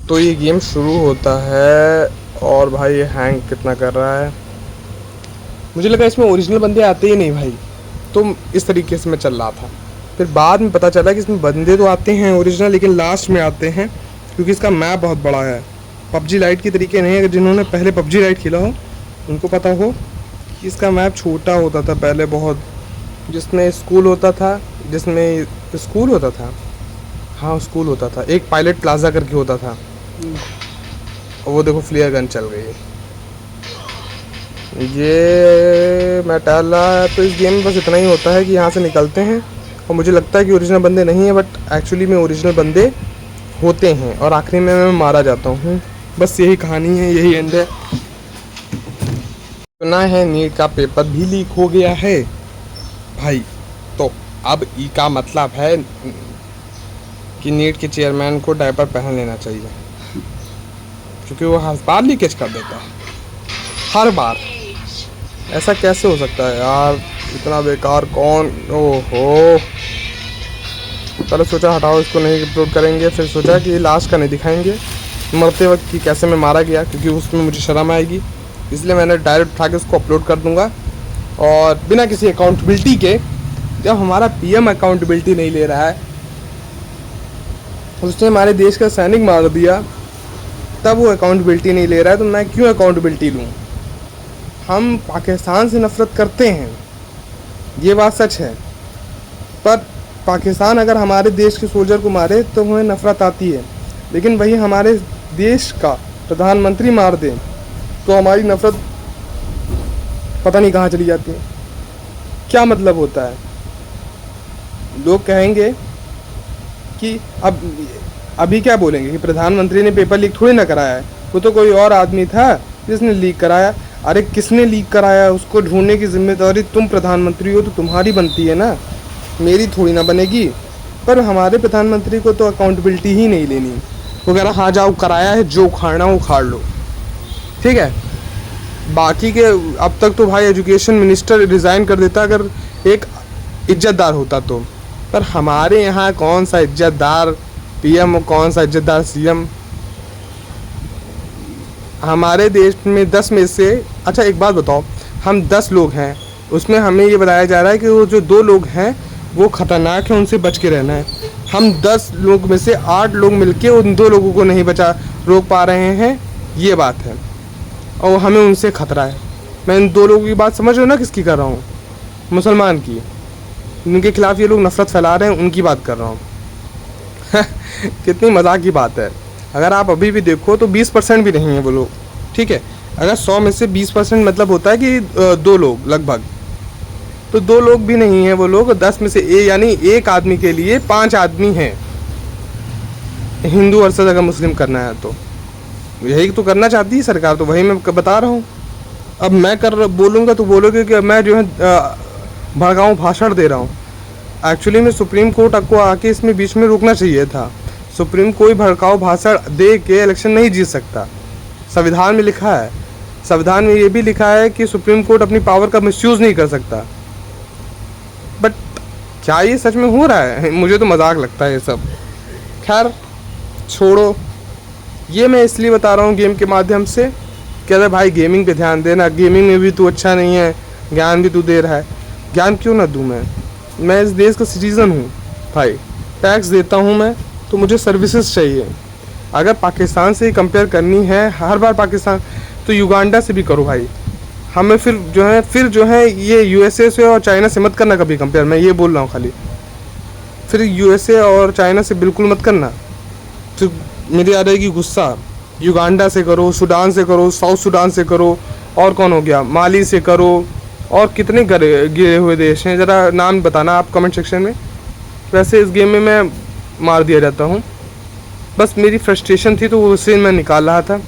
तो ये गेम शुरू होता है और भाई ये हैंग कितना कर रहा है। मुझे लगा इसमें ओरिजिनल बंदे आते ही नहीं भाई, तो इस तरीके से मैं चल रहा था। फिर बाद में पता चला कि इसमें बंदे तो आते हैं ओरिजिनल, लेकिन लास्ट में आते हैं क्योंकि इसका मैप बहुत बड़ा है। पबजी लाइट की तरीके नहीं है, अगर जिन्होंने पहले पबजी लाइट खेला हो उनको पता हो कि इसका मैप छोटा होता था पहले बहुत, जिसमें स्कूल होता था, जिसमें स्कूल होता था, हाँ स्कूल होता था, एक पायलट प्लाजा करके होता था। और वो देखो फ्लेयर गन चल गई है। ये मैं टहल रहा है, तो इस गेम में बस इतना ही होता है कि यहाँ से निकलते हैं और मुझे लगता है कि ओरिजिनल बंदे नहीं है, बट एक्चुअली में ओरिजिनल बंदे होते हैं और आखिरी में मैं मारा जाता हूँ। बस यही कहानी है, यही एंड है। सुना है नीट का पेपर भी लीक हो गया है भाई, तो अब ई का मतलब है कि नीट के चेयरमैन को डायपर पहन लेना चाहिए, क्योंकि वो हर बार लीकेज कर देता है, हर बार। ऐसा कैसे हो सकता है यार, इतना बेकार कौन। ओहो, पहले सोचा हटाओ इसको नहीं अपलोड करेंगे, फिर सोचा कि लास्ट का नहीं दिखाएंगे मरते वक्त कि कैसे मैं मारा गया, क्योंकि उसमें मुझे शर्म आएगी, इसलिए मैंने डायरेक्ट उठा के उसको अपलोड कर दूंगा। और बिना किसी अकाउंटेबिलिटी के, जब हमारा पीएम अकाउंटेबिलिटी नहीं ले रहा है, उसने हमारे देश का सैनिक मार दिया, तब वो अकाउंटेबिलिटी नहीं ले रहा है, तो मैं क्यों अकाउंटेबिलिटी लूँ। हम पाकिस्तान से नफ़रत करते हैं, ये बात सच है, पर पाकिस्तान अगर हमारे देश के सोल्जर को मारे तो हमें नफ़रत आती है, लेकिन वही हमारे देश का प्रधानमंत्री मार दे तो हमारी नफ़रत पता नहीं कहाँ चली जाती है। क्या मतलब होता है। लोग कहेंगे कि अब अभी क्या बोलेंगे कि प्रधानमंत्री ने पेपर लीक थोड़ी ना कराया है, वो तो कोई और आदमी था जिसने लीक कराया। अरे किसने लीक कराया, उसको ढूंढने की जिम्मेदारी तुम प्रधानमंत्री हो तो तुम्हारी बनती है ना, मेरी थोड़ी ना बनेगी। पर हमारे प्रधानमंत्री को तो अकाउंटेबिलिटी ही नहीं लेनी, वो कह रहा हाँ जाओ कराया है, जो उखाड़ना हो उखाड़ लो, ठीक है। बाकी के अब तक तो भाई एजुकेशन मिनिस्टर रिज़ाइन कर देता अगर एक इज्जतदार होता तो, पर हमारे यहाँ कौन सा इज्जतदार पीएम, कौन सा इज्जतदार सीएम। हमारे देश में 10 में से, अच्छा एक बात बताओ, हम 10 लोग हैं, उसमें हमें ये बताया जा रहा है कि वो जो 2 लोग हैं वो ख़तरनाक है, उनसे बच के रहना है। हम 10 लोग में से 8 लोग मिलके उन 2 लोगों को नहीं रोक पा रहे हैं, ये बात है, और हमें उनसे खतरा है। मैं इन 2 लोगों की बात समझ रहा हूँ ना, किसकी कर रहा हूँ, मुसलमान की, उनके खिलाफ़ ये लोग नफ़रत फैला रहे हैं, उनकी बात कर रहा हूँ। कितनी मजाक की बात है। अगर आप अभी भी देखो तो 20% भी नहीं है वो लोग, ठीक है। अगर 100 में से 20% मतलब होता है कि 2 लोग लगभग, तो 2 लोग भी नहीं है वो लोग। 10 में से यानी एक आदमी के लिए 5 आदमी हैं। हिंदू वर्सेस अगर मुस्लिम करना है तो यही तो करना चाहती है सरकार, तो वही मैं बता रहा हूँ। अब मैं बोलूँगा तो बोलोगे कि मैं जो है भड़काऊँ भाषण दे रहा हूँ। एक्चुअली में सुप्रीम कोर्ट को आके इसमें बीच में रुकना चाहिए था। सुप्रीम कोई भड़काऊ भाषण दे के इलेक्शन नहीं जीत सकता, संविधान में लिखा है। संविधान में ये भी लिखा है कि सुप्रीम कोर्ट अपनी पावर का मिसयूज़ नहीं कर सकता। बट क्या ये सच में हो रहा है? मुझे तो मजाक लगता है ये सब। खैर छोड़ो, ये मैं इसलिए बता रहा हूँ गेम के माध्यम से कि अरे भाई गेमिंग पे ध्यान देना, गेमिंग में भी तू अच्छा नहीं है, ज्ञान भी तू दे रहा है। ज्ञान क्यों ना दूँ मैं इस देश का सिटीज़न हूँ भाई, टैक्स देता हूँ मैं, तो मुझे सर्विसेज चाहिए। अगर पाकिस्तान से ही कंपेयर करनी है हर बार पाकिस्तान, तो युगांडा से भी करो भाई। हमें फिर जो है ये यूएसए से और चाइना से मत करना कभी कंपेयर, मैं ये बोल रहा हूँ खाली। फिर यूएसए और चाइना से बिल्कुल मत करना, फिर मेरी आ रहेगी गुस्सा। युगांडा से करो, सूडान से करो, साउथ सूडान से करो, और कौन हो गया, माली से करो, और कितने गिरे हुए देश हैं, ज़रा नाम बताना आप कमेंट सेक्शन में। वैसे इस गेम में मैं मार दिया जाता हूँ, बस मेरी फ्रस्ट्रेशन थी तो उसे मैं निकाल रहा था।